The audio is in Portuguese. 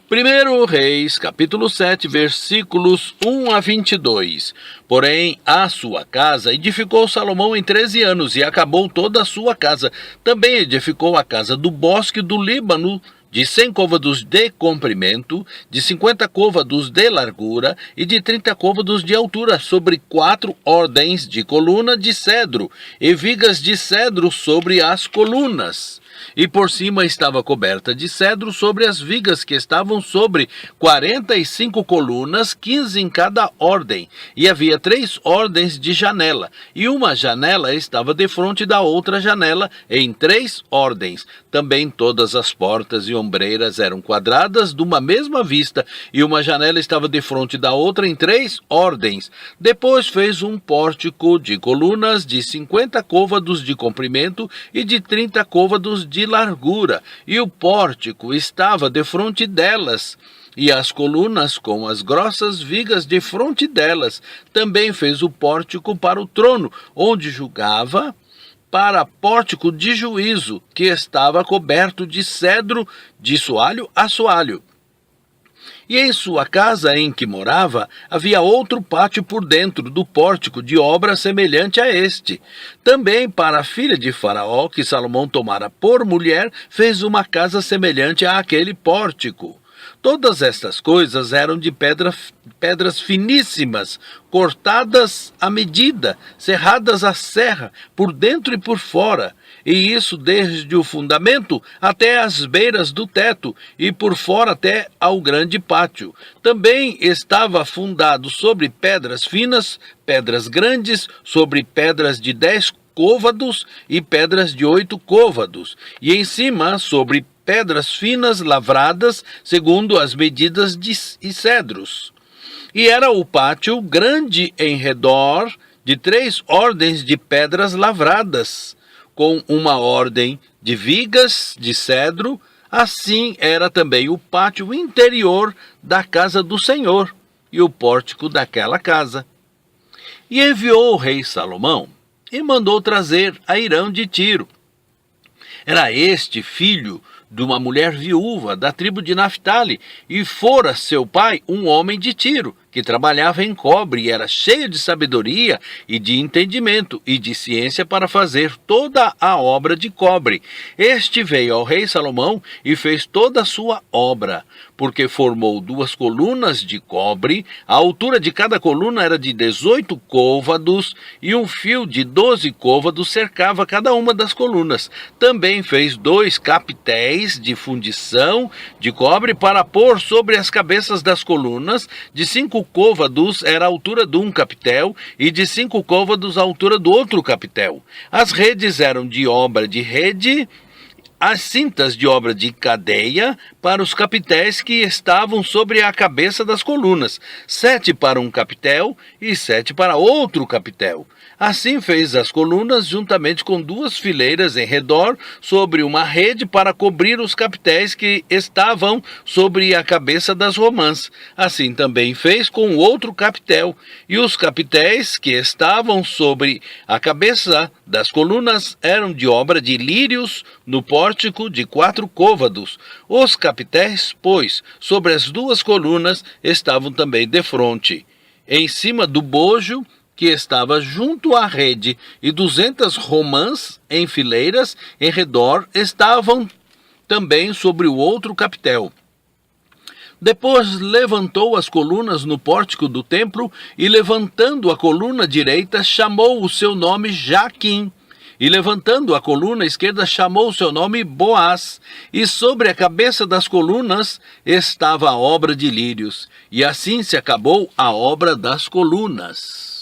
Primeiro Reis, capítulo 7, versículos 1 a 22. Porém, a sua casa edificou Salomão em 13 anos e acabou toda a sua casa. Também edificou a casa do bosque do Líbano, de 100 côvados de comprimento, de 50 côvados de largura e de 30 côvados de altura, sobre 4 ordens de coluna de cedro, e vigas de cedro sobre as colunas. E por cima estava coberta de cedro sobre as vigas, que estavam sobre 45 colunas, 15 em cada ordem. E havia 3 ordens de janela, e uma janela estava defronte da outra janela, em 3 ordens. Também todas as portas e ombreiras eram quadradas, de uma mesma vista, e uma janela estava defronte da outra em 3 ordens. Depois fez um pórtico de colunas de 50 côvados de comprimento e de 30 côvados de largura, e o pórtico estava defronte delas, e as colunas com as grossas vigas defronte delas. Também fez o pórtico para o trono, onde julgava, para pórtico de juízo, que estava coberto de cedro de soalho a soalho. E em sua casa em que morava, havia outro pátio por dentro do pórtico, de obra semelhante a este. Também para a filha de Faraó, que Salomão tomara por mulher, fez uma casa semelhante àquele pórtico. Todas estas coisas eram de pedras finíssimas, cortadas à medida, serradas à serra, por dentro e por fora, e isso desde o fundamento até as beiras do teto, e por fora até ao grande pátio. Também estava fundado sobre pedras finas, pedras grandes, sobre pedras de 10 côvados e pedras de 8 côvados, e em cima sobre pedras finas lavradas segundo as medidas de cedros. E era o pátio grande em redor, de 3 ordens de pedras lavradas, com uma ordem de vigas de cedro. Assim era também o pátio interior da casa do Senhor e o pórtico daquela casa. E enviou o rei Salomão e mandou trazer Airão de Tiro. Era este filho de uma mulher viúva da tribo de Naphtali, e fora seu pai um homem de Tiro, que trabalhava em cobre e era cheio de sabedoria e de entendimento e de ciência para fazer toda a obra de cobre. Este veio ao rei Salomão e fez toda a sua obra, porque formou 2 colunas de cobre. A altura de cada coluna era de 18 côvados, e um fio de 12 côvados cercava cada uma das colunas. Também fez 2 capitéis de fundição de cobre para pôr sobre as cabeças das colunas. De 5 côvados era a altura de um capitel, e de 5 côvados a altura do outro capitel. As redes eram de obra de rede, as cintas de obra de cadeia para os capitéis que estavam sobre a cabeça das colunas, 7 para um capitel e 7 para outro capitel. Assim fez as colunas juntamente com 2 fileiras em redor sobre uma rede para cobrir os capitéis que estavam sobre a cabeça das romãs. Assim também fez com o outro capitel, e os capitéis que estavam sobre a cabeça das colunas eram de obra de lírios no pórtico de 4 côvados. Os capitéis, pois, sobre as 2 colunas estavam também defronte, em cima do bojo que estava junto à rede, e 200 romãs em fileiras em redor estavam também sobre o outro capitel. Depois levantou as colunas no pórtico do templo, e levantando a coluna direita, chamou o seu nome Jaquim. E levantando a coluna esquerda, chamou o seu nome Boaz. E sobre a cabeça das colunas estava a obra de lírios. E assim se acabou a obra das colunas.